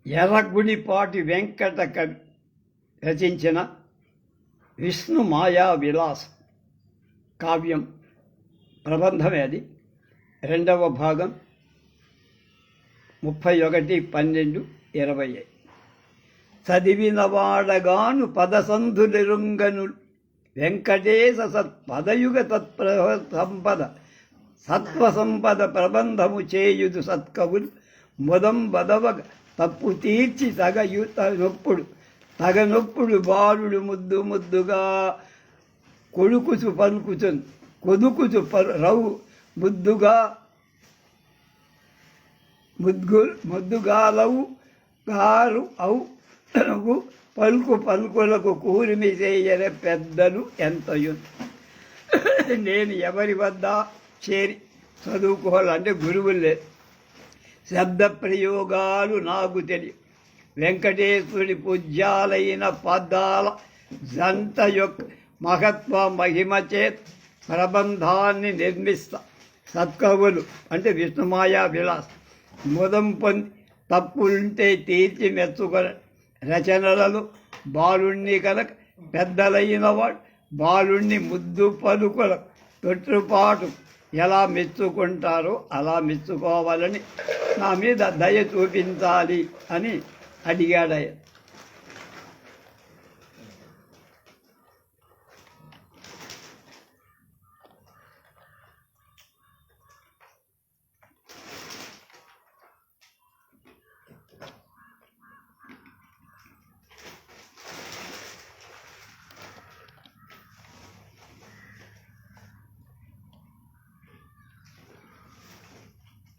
ఎర్రగుడిపాటి వెంకట కవి రచించిన విష్ణు మాయా విలాస్ కావ్యం ప్రబంధమే అది. రెండవ భాగం 31/12/20. చదివినవాడగాను పదసంధులిరుంగను వెంకటేశ సత్పదయుగ సంపద సత్వసంపద ప్రబంధము చేయుదు సత్కవులు ముదం బదవగ తప్పు తీర్చి తగనొప్పుడు బాలుడు ముద్దు ముద్దుగా కొడుకుచు పలుకుచున్ కొదుకుచు రవు ముద్దుగాలవు గారు అవు పలుకులకు కూరిమి చేయర పెద్దలు ఎంతయు. నేను ఎవరి వద్ద చేరి చదువుకోవాలంటే గురువులు లేదు. శబ్ద ప్రయోగాలు నాకు తెలియ. వెంకటేశ్వరుడి పూజ్యాలైన పదాల జంట యొక్క మహత్వ మహిమ చేత ప్రబంధాన్ని నిర్మిస్తా. సత్కవులు అంటే విష్ణుమాయా విలాస్ ముదం పొంది తప్పులుంటే తీర్చి మెచ్చుకొని రచనలలో బాలుణ్ణి కనుక పెద్దలైన వాడు బాలుణ్ణి ముద్దు పలుకుల తొట్టుపాటు ఎలా మెచ్చుకుంటారో అలా మెచ్చుకోవాలని నా మీద దయ చూపించాలి అని అడిగాడయ్య.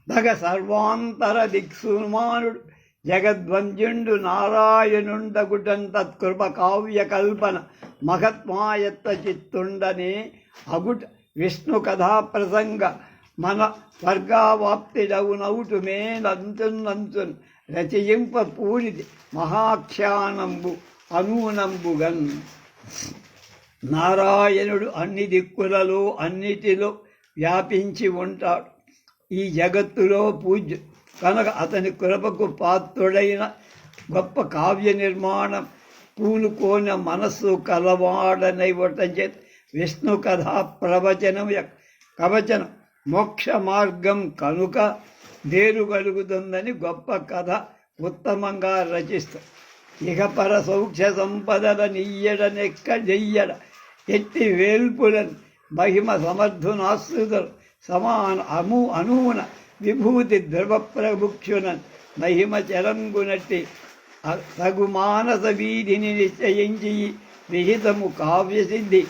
తగ సర్వాంతర దిక్సుమానుడు జగద్వంజుండు నారాయణుండగుటం తత్కృప కావ్య కల్పన మహత్మాయత్త చిత్తుండనే అగుట విష్ణు కథా ప్రసంగ మన స్వర్గావాప్తిడవునవుటు మేనంచున్ రచయింప పూరిది మహాఖ్యానంబు అనూనంబుగన్. నారాయణుడు అన్ని దిక్కులలో అన్నిటిలో వ్యాపించి ఉంటాడు. ఈ జగత్తులో పూజ్య కనుక అతని కృపకు పాత్రుడైన గొప్ప కావ్య నిర్మాణం పూనుకోన మనస్సు కలవాడనైవటం చేత విష్ణు కథా ప్రవచనం కవచనం మోక్ష మార్గం కనుక దేరుగలుగుతుందని గొప్ప కథ ఉత్తమంగా రచిస్తాం. ఇహపర సౌఖ్య సంపదల నీయడనెక్కడెయ్యడ ఎట్టి వేల్పులను మహిమ సమర్థునాశ్రుతులు సమాన అనూన విభూతి ధ్రువప్రముఖ్యునన్ మహిమ చరంగునట్టి తగు మానస వీధిని నిశ్చయించి విహితము కావ్యసిద్ధి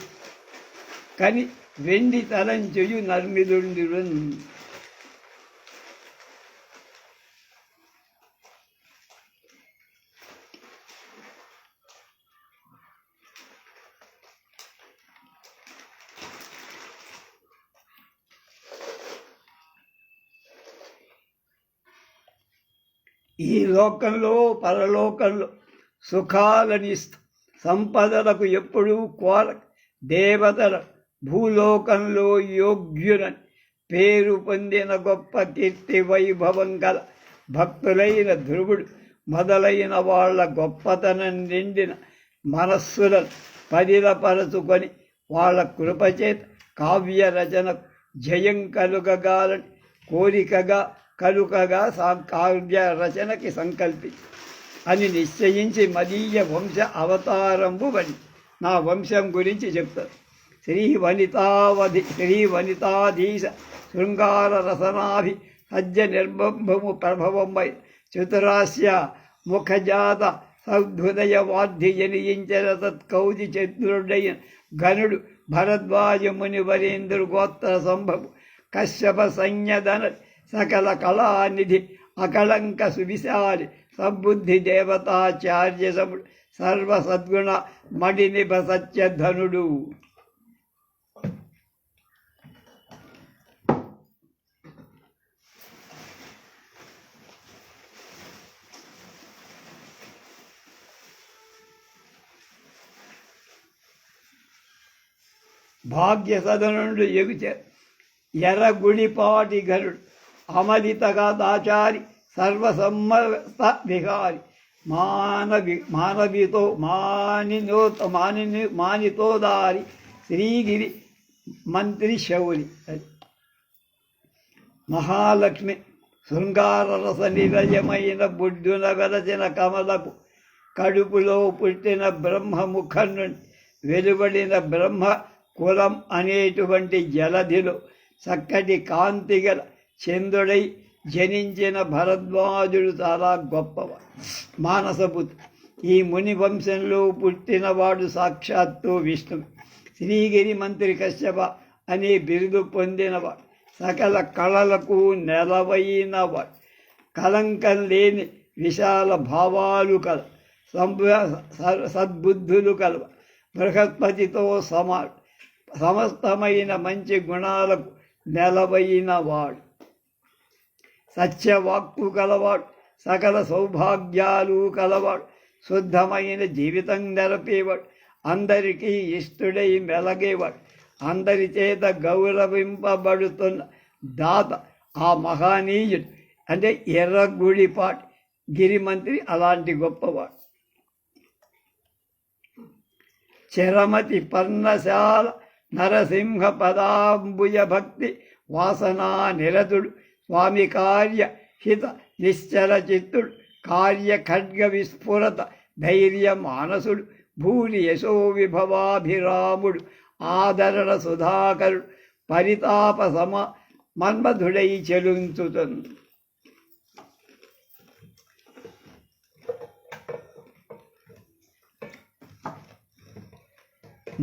కని వెండి తలంచుయు నర్మిదుండురున్. ఈ లోకంలో పరలోకంలో సుఖాలనిస్తూ సంపదలకు ఎప్పుడూ కోర దేవతల భూలోకంలో యోగ్యునని పేరు పొందిన గొప్ప కీర్తి వైభవం గల భక్తులైన ధ్రువుడు మొదలైన వాళ్ళ గొప్పతనం నిండిన మనస్సులను పదిలపరచుకొని వాళ్ళ కృపచేత కావ్య రచనకు జయం కలుగగాలని కోరికగా కావ్య రచనకి సంకల్పి అని నిశ్చయించి మదీయ వంశ అవతారంబు వని నా వంశం గురించి చెప్తారు. శ్రీ వనితాధీశ శృంగార రసనాభి సజ్జ నిర్బంభము ప్రభవంబై చతురాస్య ముఖజాత సౌద్భుదయ వాద్య జనియించిన తత్కౌది చతురుడైన గనుడు భరద్వాజ ముని వరేంద్రు గోత్ర సంభవు కశ్యప సైన్యధన సకల కళానిధి అకళంక సువిశాలి సద్బుద్ధి దేవతాచార్య సముడు సర్వ సద్గుణ మడినిభ సత్యధనుడు. భాగ్య సదనుడు ఎగుచ ఎర్రగుడిపాటి గరుడు అమలితగా దాచారి సర్వసమ్మత విహారి మానితోదారి శ్రీగిరి మంత్రి శౌరి. మహాలక్ష్మి శృంగార రస నిలయమైన బుద్ధున వెలసిన కమలకు కడుపులో పుట్టిన బ్రహ్మముఖం నుండి వెలువడిన బ్రహ్మ కులం అనేటువంటి జలధిలో చక్కటి కాంతిగల చంద్రుడై జనించిన భరద్వాజుడు చాలా గొప్పవాడు, మానసపుత్రుడు. ఈ ముని వంశంలో పుట్టినవాడు సాక్షాత్తు విష్ణువు. శ్రీగిరి మంత్రి కశ్యప అనే బిరుదు పొందినవాడు, సకల కళలకు నెలవైనవాడు, కలంకం లేని విశాల భావాలు కల సద్బుద్ధులు కలవ, బృహస్పతితో సమస్తమైన మంచి గుణాలకు నెలవైనవాడు, సత్యవాక్కు కలవాడు, సకల సౌభాగ్యాలు కలవాడు, శుద్ధమైన జీవితం నెరపేవాడు, అందరికీ ఇష్టడై మెలగేవాడు, అందరి చేత గౌరవింపబడుతున్న దాత ఆ మహానీయుడు అంటే ఎర్రగుడిపాటి గిరిమంత్రి అలాంటి గొప్పవాడు. చరమతి పర్ణశాల నరసింహ పదాంబుజ భక్తి వాసనా నిరతుడు, స్వామి కార్య హిత నిశ్చల చిత్తుడు, కార్య ఖడ్గ విస్ఫురత ధైర్య మానసుడు, భూరి యశో విభవాభిరాముడు, ఆదరణ సుధాకరుడు, పరితాప మన్మధుడై చెలుంచుతుంది.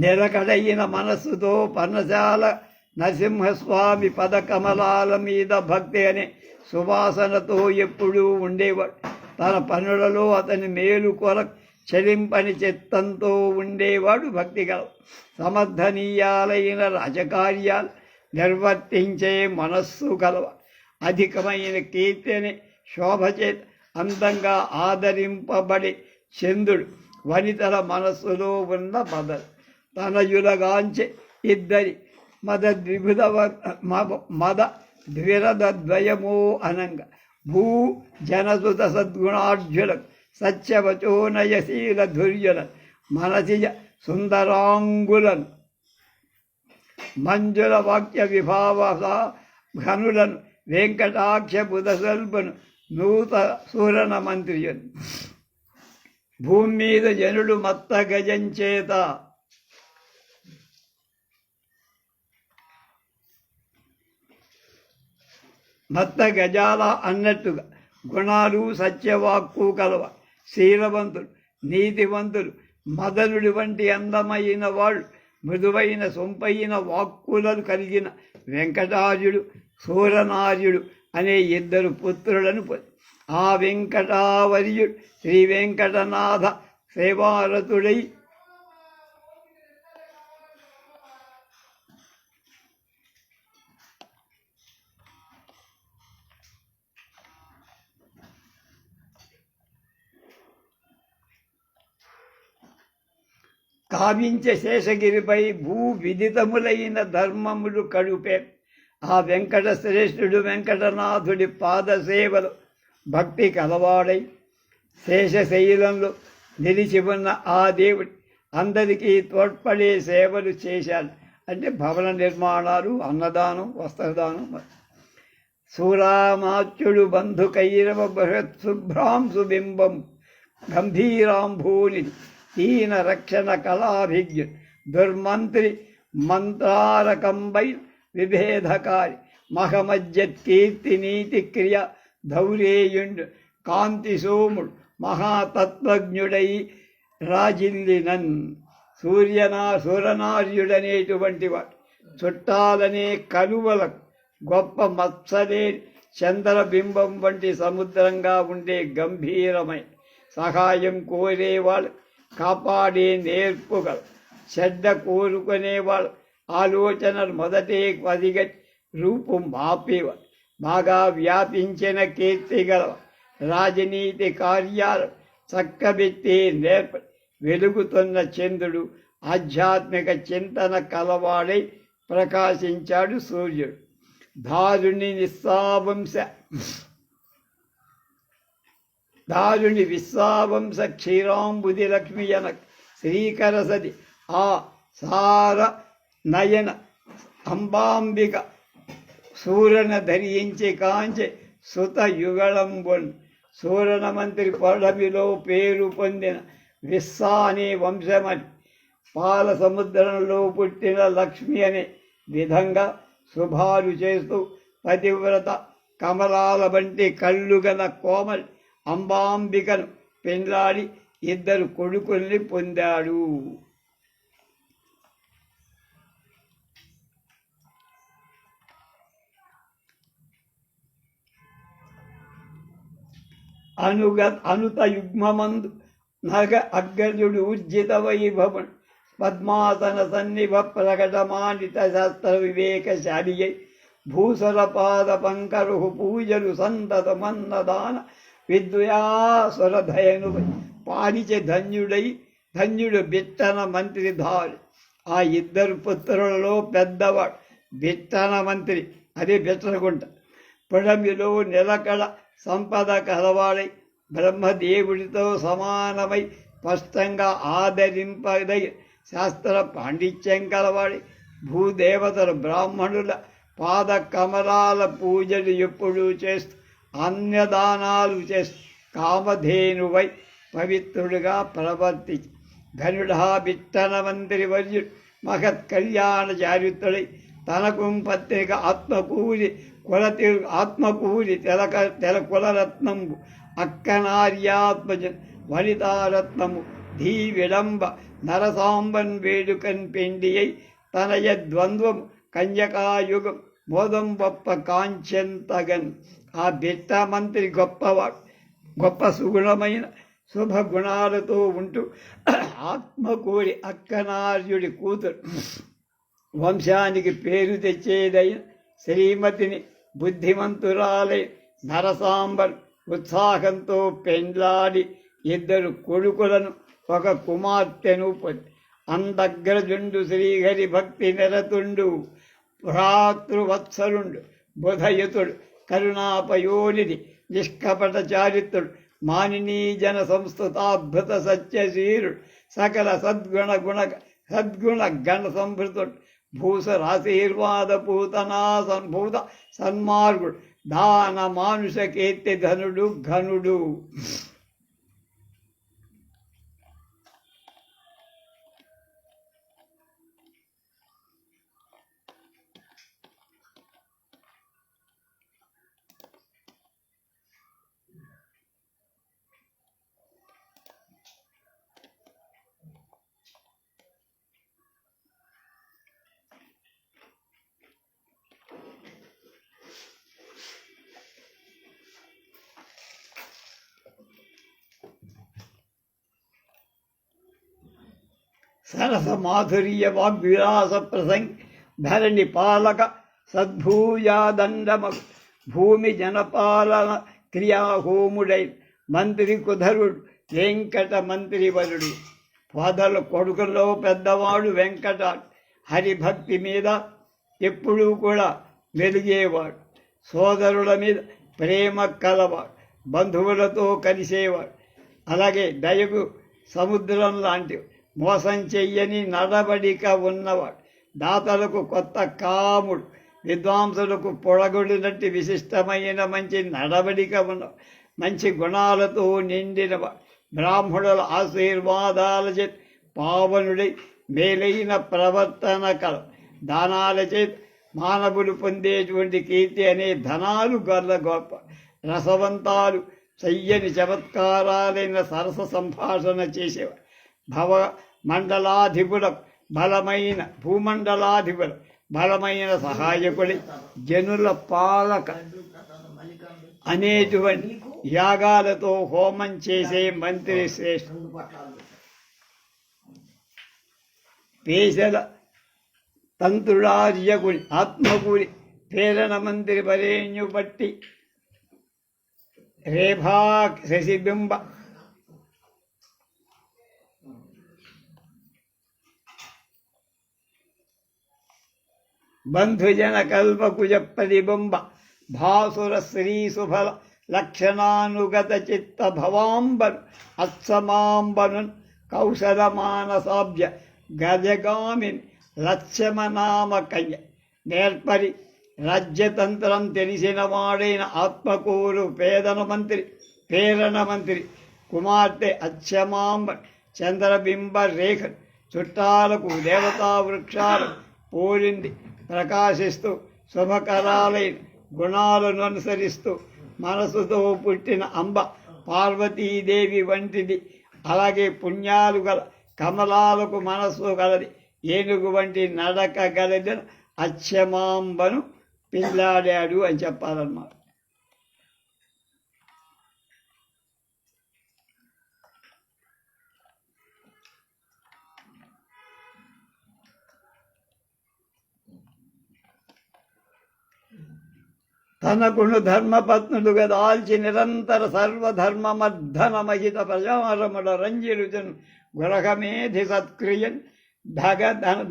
నిలకడైన మనస్సుతో పర్ణశాల నరసింహస్వామి పదకమలాల మీద భక్తి అనే సువాసనతో ఎప్పుడూ ఉండేవాడు. తన పనులలో అతని మేలు కొరకు చలింపని చిత్తంతో ఉండేవాడు. భక్తి గల సమర్థనీయాలైన రాజకార్యాలు నిర్వర్తించే మనస్సు గలవ, అధికమైన కీర్తిని శోభచేత అందంగా ఆదరింపబడి చంద్రుడు వనితల మనస్సులో ఉన్న బదలు తనయులగాంచె ఇద్దరి మద ద్విరద్వయమో అనంగ భూ జనసుత సద్గుణాఢ్యులకు సత్యవచోనయశీల ధుర్యుల మనసిజ సుందరాంగులను మంజుల వాక్య విభావ ఘనులను వెంకటాక్ష బుధస్వల్పను నూత సూరణ మంత్రియను. భూమి మీద జనుడు మత్త గజంచేత మత్త గజాల అన్నట్టుగా గుణాలు సత్యవాక్కు కలవ, శీలవంతులు, నీతివంతులు, మదనుడి వంటి అందమైన వాళ్ళు, మృదువైన సొంపైన వాక్కులను కలిగిన వెంకటార్యుడు, సూరనార్యుడు అనే ఇద్దరు పుత్రులను ఆ వెంకటావర్యుడు శ్రీ వెంకటనాథ సేవారతుడై కావించే శేషగిరిపై భూ విదితములైన ధర్మములు కడుపే. ఆ వెంకట శ్రేష్ఠుడు వెంకటనాథుడి పాదసేవలు భక్తి కలవాడై శేషశైలంలో నిలిచి ఉన్న ఆ దేవుడి అందరికీ తోడ్పడే సేవలు చేశాడు. అంటే భవన నిర్మాణాలు, అన్నదానం, వస్త్రదానం. సూరామాచ్యుడు బంధు కైరవ బృహత్ శుభ్రాంశు బింబం గంభీరాంభూని దీన రక్షణ కళాభిజ్ఞుడు దుర్మంత్రి మంత్రారకంబై విభేదకారి మహమజ్జత్ కీర్తి నీతి క్రియ ధౌరేయుండు కాంతి సోముడు మహాతత్వజ్ఞుడై రాజిల్లినన్. సూరనార్యుడనేటువంటి వాడు చుట్టాలనే కలువలకు గొప్ప మత్సలే చంద్రబింబం వంటి సముద్రంగా ఉండే గంభీరమైన సహాయం కోరేవాళ్ళు, కాపాడే నేర్పుగల చెడ్డ కోరుకునేవాళ్ళు, ఆలోచనలు మొదటే పదిగట్టి రూపం మాపేవాడు, బాగా వ్యాపించిన కీర్తి గలవ, రాజనీతి కార్యాలు చక్కబెట్టే నేర్ప వెలుగుతున్న చంద్రుడు, ఆధ్యాత్మిక చింతన కలవాడై ప్రకాశించాడు సూర్యుడు. దారుణి నిస్సావంశ దారుణి విశ్వావంశ క్షీరాంబుది లక్ష్మి జనక శ్రీకరసది ఆ సార నయన అంబాంబిక సూరన ధరించి కాంచె సుత యుగళంబున్ సూరన మంత్రి పొడమిలో పేరు పొందిన విస్సా అనే వంశమని పాల సముద్రంలో పుట్టిన లక్ష్మి అనే విధంగా శుభాలు చేస్తూ పతివ్రత కమలాల వంటి కళ్ళుగల కోమల్ అంబాంబికను పెండ్లాడి 2 కొడుకుల్ని పొందాడు. అనుత యుగ్మమందు నగ అగ్రజుడు ఉజ్జిత వైభవన్ పద్మాసన సన్నిభ ప్రకటమానిత శాస్త్ర వివేకశాలియై భూసర పాద పంకరు పూజలు సంతత మన్నదాన విద్వయాసురధయను పాలిచే ధన్యుడు బిట్టన మంత్రి ధారి. ఆ 2 పుత్రులలో పెద్దవాడు బిట్టన మంత్రి, అదే బిట్టనగుంట. పుడమిలో నిలకడ సంపద కలవాడై బ్రహ్మదేవుడితో సమానమై స్పష్టంగా ఆదరింపదై శాస్త్ర పాండిత్యం కలవాడి భూదేవతల బ్రాహ్మణుల పాద కమలాల పూజలు ఎప్పుడూ చేస్తూ అన్యదానాలు చేస్తూ కామధేనువై పవిత్రుడుగా ప్రవర్తించి ధనుడా బిట్టన మంత్రి వర్యుడు మహత్ కళ్యాణ చారిత్రుడై తనకు పత్రిక ఆత్మకూరి తెల కులరత్నంబు అక్కనార్యాత్మజ వనితారత్నము ధీ విడంబ నరసాంబన్ వేడుకన్ పెండియై తనయ ద్వంద్వము కన్యకాయుగం మోదం గొప్ప కాంచెంతగన్. ఆ బిట్ట మంత్రి గొప్పవాడు, గొప్ప సుగుణమైన శుభగుణాలతో ఉంటూ ఆత్మకూరి అక్కనార్యుడి కూతురు వంశానికి పేరు తెచ్చేదైన శ్రీమతిని బుద్ధిమంతురాలై నరసాంబన్ ఉత్సాహంతో పెండ్లాడి 2 కొడుకులను 1 కుమార్తెను పొంది. అందగ్రజుండు శ్రీహరి భక్తి నిరతుండు భ్రాతృవత్సలుండు బుధయుతుడు కరుణాపయోనిధి నిష్కపట చారిత్రుడు మానినీ జన సంస్థుతాద్భుత సత్యశీరుడు సకల సద్గుణ గణ సంభృతుడు భూసరాశీర్వాద భూత సన్మార్గుడు దాన మానుష కీర్తి ధనుడు ఘనుడు. సరస మాధుర్య వాగ్విలాస ప్రసంగి ధరణి పాలక సద్భూయాదండమ భూమి జనపాలన క్రియాహోముడై మంత్రి కుధరుడు వెంకట మంత్రివరుడు. పొదల కొడుకుల్లో పెద్దవాడు వెంకట. హరిభక్తి మీద ఎప్పుడూ కూడా వెలిగేవాడు, సోదరుల మీద ప్రేమ కలవాడు, బంధువులతో కలిసేవాడు. అలాగే దయకు సముద్రం లాంటివి, మోసం చెయ్యని నడవడిక ఉన్నవాడు, దాతలకు కొత్త కాముడు, విద్వాంసులకు పొడగొడినట్టు విశిష్టమైన మంచి నడవడిక ఉన్నవాడు, మంచి గుణాలతో నిండినవాడు, బ్రాహ్మణుల ఆశీర్వాదాల చేత పావనుడై మేలైన ప్రవర్తన కల, దానాల చేత మానవులు పొందేటువంటి కీర్తి అనే ధనాలు గొల్ల గొప్ప రసవంతాలు చెయ్యని చమత్కారాలైన సరస సంభాషణ చేసేవాడు. భూమండలాధిపుల బలమైన సహాయకుడి జనుల పాలక అనేటువంటి యాగాలతో హోమం చేసే మంత్రి శ్రేష్ఠ పేసల తంత్రుడార్యకుడి ఆత్మకూరి ప్రేరణ మంత్రి వరేణ్యు బట్టి రేభా శశిబింబ బంధుజన కల్పకుజ ప్రతిబింబ భాసుర శ్రీ సుఫల లక్షణానుగత చిత్త భవాంబను అత్సమాంబను కౌశల మానసాబ్జ గజగామిని లక్ష్మనామకయ్య నేర్పరి రాజ్యతంత్రం తెలిసిన వాడైన ఆత్మకూరు ప్రేరణ మంత్రి కుమార్తె అచ్చమాంబ చంద్రబింబ రేఖ చుట్టాలకు దేవతా వృక్షాలు పూరింది ప్రకాశిస్తూ శుభకరాలైన గుణాలను అనుసరిస్తూ మనసుతో పుట్టిన అంబ పార్వతీదేవి వంటిది. అలాగే పుణ్యాలు గల కమలాలకు మనస్సు గలది, ఏనుగు వంటి నడక గలది అచ్చమాంబను పిల్లాడాడు అని చెప్పాలన్నమాట. తనకును ధర్మపత్నులుగా దాల్చి నిరంతర సర్వధర్మమర్ధనమహిత ప్రజారముల రంజిరుజను గురహమేధి సత్క్రియన్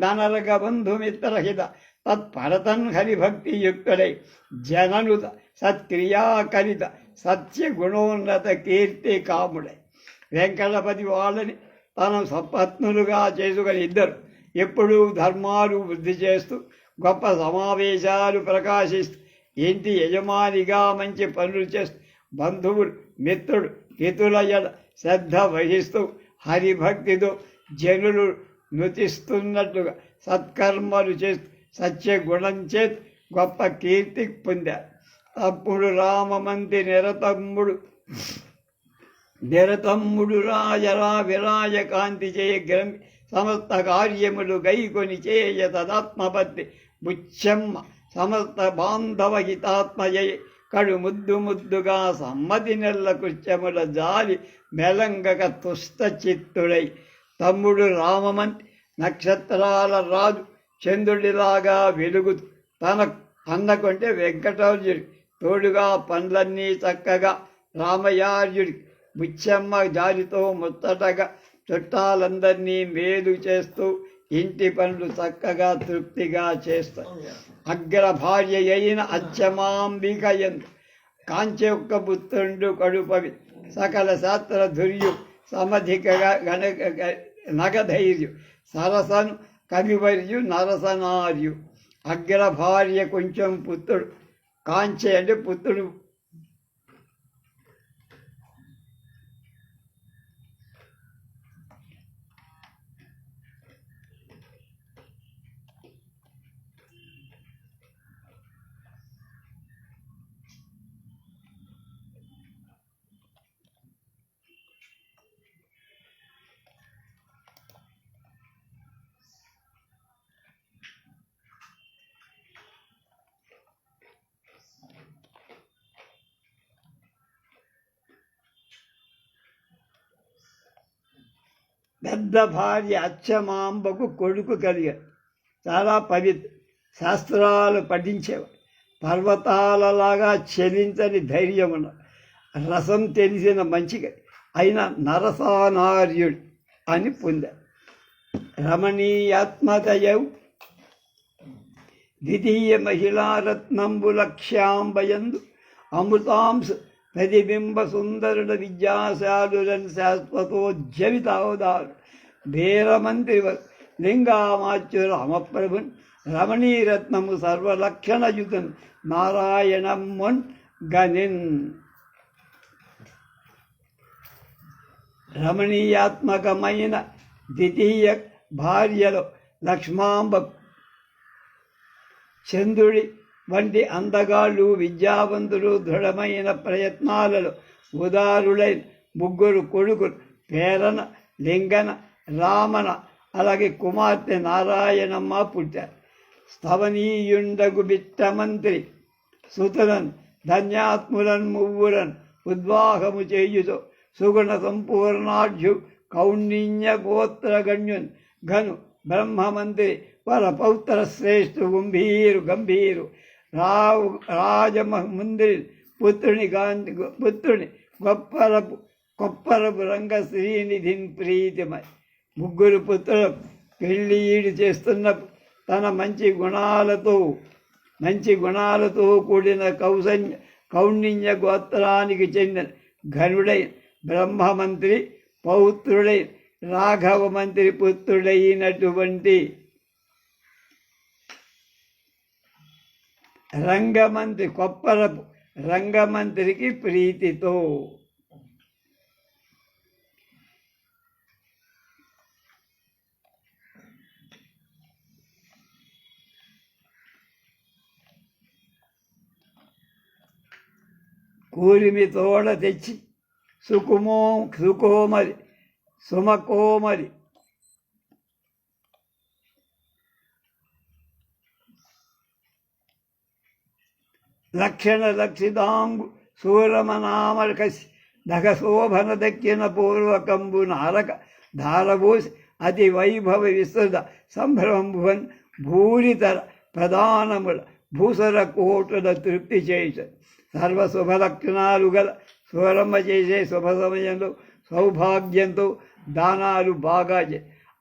ధనరగ బంధుమిత్రహిత తత్పరతన్ హరిభక్తియుక్తుడై జననుత సత్క్రియాకరిత సత్య గుణోన్నత కీర్తి కాముడై వెంకటపతి వాళ్ళని తన సపత్నులుగా చేసుకుని ఇద్దరు ఎప్పుడూ ధర్మాలు వృద్ధి చేస్తూ గొప్ప సమావేశాలు ప్రకాశిస్తూ ఇంటి యజమానిగా మంచి పనులు చేస్తూ బంధువులు మిత్రుడు హితుల శ్రద్ధ వహిస్తూ హరిభక్తితో జనులు నృతిస్తున్నట్టుగా సత్కర్మలు చేస్తూ సత్యగుణం చేతి గొప్ప కీర్తి పొందారు. అప్పుడు రామమంతి నిరతమ్ముడు రాజరా విరాజ కాంతి చేయ గ్రంథి సమస్త కార్యములు గైకొని చేయ తదాత్మపత్తి బుచ్చమ్మ సమస్త బాంధవ హితాత్మయే కడు ముద్దుగా సమ్మతి నెల్ల కృత్యముల జాలి మెలంగక తుష్ట చిత్తుడై తమ్ముడు రామమంతి నక్షత్రాల రాజు చంద్రుడిలాగా వెలుగుతూ తన అన్నకుంటే వెంకటార్జుడి తోడుగా పనులన్నీ చక్కగా రామయార్జుడి బుచ్చమ్మ జాలితో ముచ్చటగా చుట్టాలందరినీ మేలు చేస్తూ ఇంటి పనులు చక్కగా తృప్తిగా చేస్తాయి. అగ్ర భార్య అయిన అచ్చమాంబికయందు కాంచె ఒక్క పుత్రుండు కడుపవి సకల శాస్త్ర ధుర్యు సమధికగా నగధైర్యు సరసను కవివర్యు నరసనార్యు. అగ్ర భార్య కొంచెం పుత్రుడు, కాంచె అంటే పుత్రుడు పెద్ద భార్య అచ్చమాంబకు కొడుకు కలిగాడు. చాలా పవిత్ర శాస్త్రాలు పఠించేవాడు. పర్వతాలలాగా చలించని ధైర్యం ఉన్న రసం తెలిసిన మంచిగా అయిన నరసానార్యుడు అని పొందాడు. రమణీయాత్మతయౌ ద్వితీయ మహిళారత్నంబు లక్ష్యాంబయందు అమృతాంశ ప్రతిబింబ సుందరుడ విద్యాశాలురన్ శాశ్వతోజ్జవితావదారు భేరమంత్రి లింగామాచ్యు రామప్రభున్ రమణీరత్నము సర్వలక్షణయుతన్ నారాయణమ్మన్ గనిన్. రమణీయాత్మకమైన ద్వితీయ భార్యలో లక్ష్మాంబ చంద్రుడి వంటి అందగాళ్ళు విద్యావంతులు దృఢమైన ప్రయత్నాలలో ఉదారులైన ముగ్గురు కొడుకులు పేరన లింగన రామన అలాగే కుమార్తె నారాయణమ్మ పుట్టారు. స్తవనీయుండగు బిట్టమంత్రి సుతులను ధన్యాత్ములను మువ్వురన్ ఉద్వాహము చేయుతో సుగుణ సంపూర్ణాఢ్యు కౌండిన్య గోత్రగణ్యున్ ఘను బ్రహ్మమంత్రి పరపౌత్ర శ్రేష్ఠు గంభీరు రాజమందిరి పుత్రుని కొప్పరపు రంగ శ్రీనిధిని ప్రీతిమై ముగ్గురు పుత్రులకు పెళ్ళిడు చేస్తున్న తన మంచి గుణాలతో కూడిన కౌండిన్య గోత్రానికి చెందిన ఘనుడైన బ్రహ్మమంత్రి పౌత్రుడైన రాఘవ మంత్రి పుత్రుడైనటువంటి రంగమంత్రి కొప్పరపు రంగమంత్రికి ప్రీతితో కూరిమి తోడ తెచ్చి సుకోమరి సుమకోమరి లక్షణ లక్షితాంగు సూరమనామకసి దగశోభన దక్కిన పూర్వకంబు నారక ధారభూసి అతి వైభవ విస్తృత సంభ్రమంబువన్ భూరితర ప్రధానముల భూసర కోటుల తృప్తి చేయ సర్వశుభలక్షణాలు గల సూరమ్మ చేసే శుభ సమయంలో సౌభాగ్యంతో దానాలు బాగా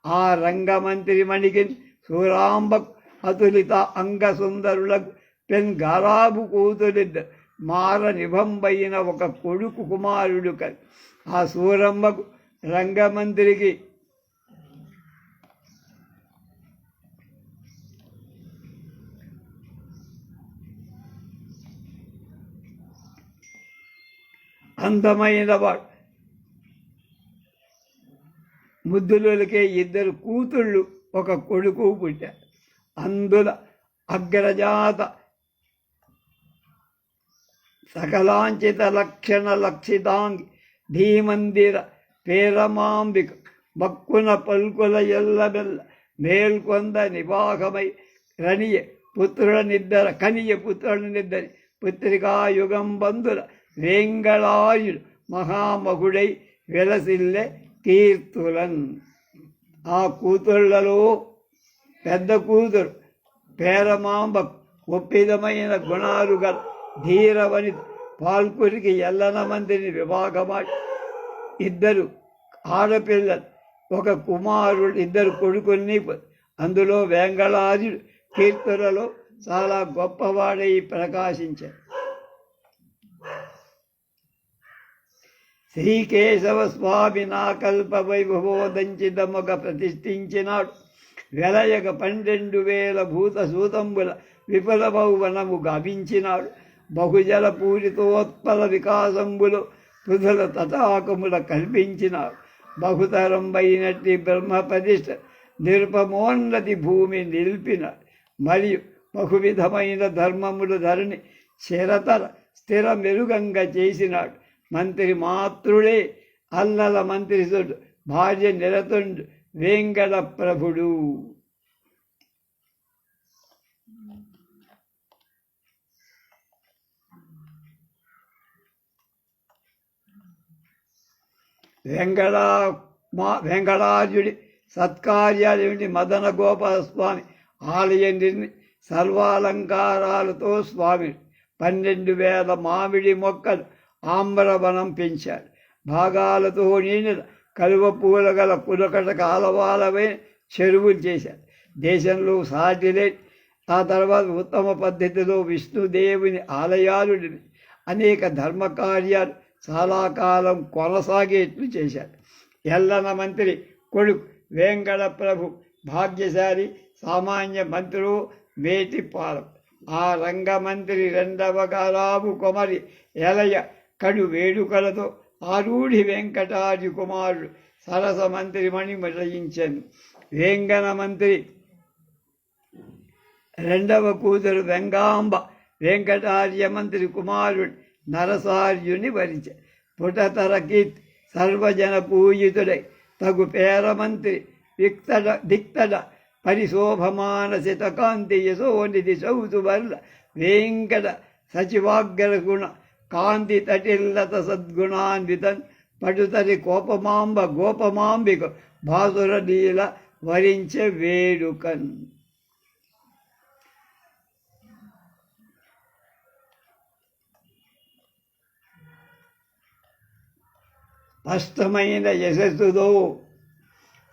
ఆ రంగమంత్రి మణికి సూరాంబ అతులిత అంగసుందరులకు పెన్ గారాబు కూతురిద్దరు మార నిభంబైన ఒక కొడుకు కుమారుడు కలి ఆ సూరమ్మకు రంగమంత్రికి అందమైన వాడు ముద్దులకే ఇద్దరు కూతుళ్ళు ఒక కొడుకు పుట్టారు. అందుల అగ్రజాత సకలాంచిత లక్షణ లక్షితాంగి ధీమందిర పేరమాంబిక మక్కున పల్కుల ఎల్లబెల్ల మేల్కొంద నివాహమై కనియ పుత్రులనిద్దరి పుత్రికాయుగం బంధుల వేంగళాయుడు మహామహుడై వెలసిల్లె కీర్తులన్. ఆ కూతుళ్లలో పెద్ద కూతురు పేరమాంబ ఒప్పిదమైన గుణాలు గల ధీరవని పాల్కురికి ఎల్లన మందిని వివాహమాడి ఇద్దరు ఆడపిల్లలు ఒక కుమారుడు ఇద్దరు కొడుకుల్ని అందులో వేంగళాజుడు కీర్తులలో చాలా గొప్పవాడై ప్రకాశించాడు. శ్రీకేశవ స్వామి నా కల్ప వైభవోదంచితముగ ప్రతిష్ఠించినాడు. వెలయగ 12,000 భూత సూతంబుల విపుల భౌవనము గావించినాడు. బహుజల పూరితోత్పల వికాసంబులు పృథుల తటాకముల కల్పించినాడు. బహుతరంబైనట్టి బ్రహ్మ ప్రతిష్ఠ నిరుపమోన్నతి భూమి నిలిపినాడు. మరియు బహువిధమైన ధర్మములు ధరణి చిరతర స్థిర మెరుగంగా చేసినాడు. మంత్రి మాతృడే అల్లల మంత్రిసుడు భార్య నిరతుండు వేంకట ప్రభుడు. వెంకటాద్యుడి సత్కార్యాలు మదన గోపాలస్వామి ఆలయం సర్వాలంకారాలతో స్వామి 12,000 మామిడి మొక్కలు ఆంబరవనం పెంచాడు. భాగాలతో నిండిన కలువ పూల గల పులకట కాలవాలపై చెరువులు చేశాడు. దేశంలో సాటిలే. ఆ తర్వాత ఉత్తమ పద్ధతిలో విష్ణుదేవుని ఆలయాలు అనేక ధర్మకార్యాలు చాలా కాలం కొనసాగేట్లు చేశాడు. ఎల్లన మంత్రి కొడుకు వేంకట ప్రభు భాగ్యశాలి సామాన్య మంత్రులు వేటిపాలం. ఆ రంగమంత్రి రెండవ గారాబు కొమరి ఎలయ కడు వేడుకలతో ఆరూఢి వెంకటాద్రి కుమారుడు సరస మంత్రి మణి మరయించాను. వేంగన మంత్రి రెండవ కూతురు వెంగాంబ వెంకటార్య మంత్రి కుమారుడు నరసార్యుని వరించ పుటతరకి సర్వజన పూజితుడై తగు పేరమంత్రి దిక్తడ పరిశోభమానసిత కాంతి యశోనిధి చౌతువర్ల వేంకట సచివాగ్ర గుణ కాంతి తటిల్లత సద్గుణాన్వితన్ పటుతరి కోపమాంబ గోపమాంబిక భాసుర నీల వరించే వేడుకన్. స్పష్టమైన యశస్సుతో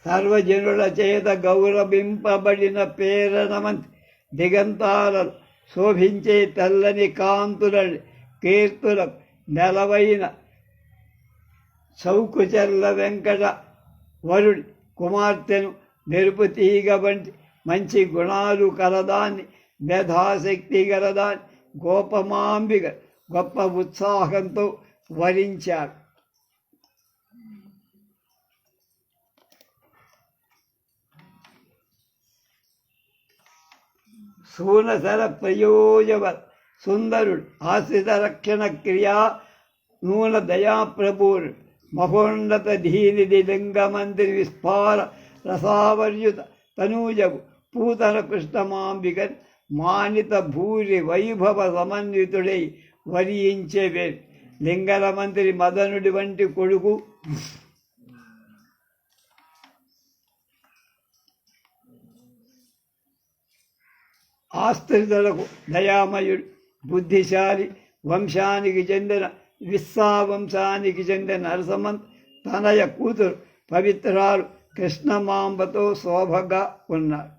సర్వజనుల చేత గౌరవింపబడిన పేరణమంతి దిగంతాలను శోభించే తెల్లని కాంతులని కీర్తులకు నెలవైన చౌకుచెర్ల వెంకట వరుడి కుమార్తెను, మెరుపు తీగ వంటి మంచి గుణాలు కలదాన్ని, మేధాశక్తి గలదాన్ని గోపమాంబిక గొప్ప ఉత్సాహంతో వరించారు. సూనసర ప్రయోజవ సుందరుడు, ఆశ్రిత రక్షణ క్రియా నూన దయాప్రభుడు, మహోన్నత ధీనిధి లింగమంత్రి విస్ఫార రసావర్యుత తనూజవు పూతన కృష్ణమాంబికన్ మానిత భూరి వైభవ సమన్వితుడై వరించేవే. లింగల మంత్రి మదనుడి వంటి కొడుకు ఆశ్రితులకు దయామయుడు, బుద్ధిశాలి, వంశానికి చెందిన విస్సావంశానికి చెందిన నరసమంత్ తనయ కూతురు పవిత్రాలు కృష్ణమాంబతో శోభగా ఉన్నారు.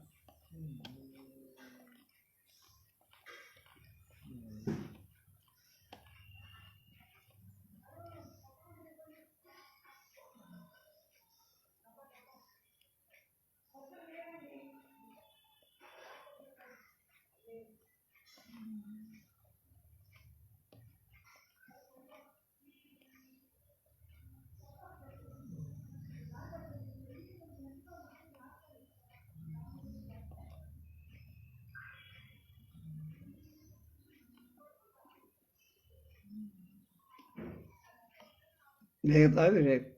మిగతావి రేపు.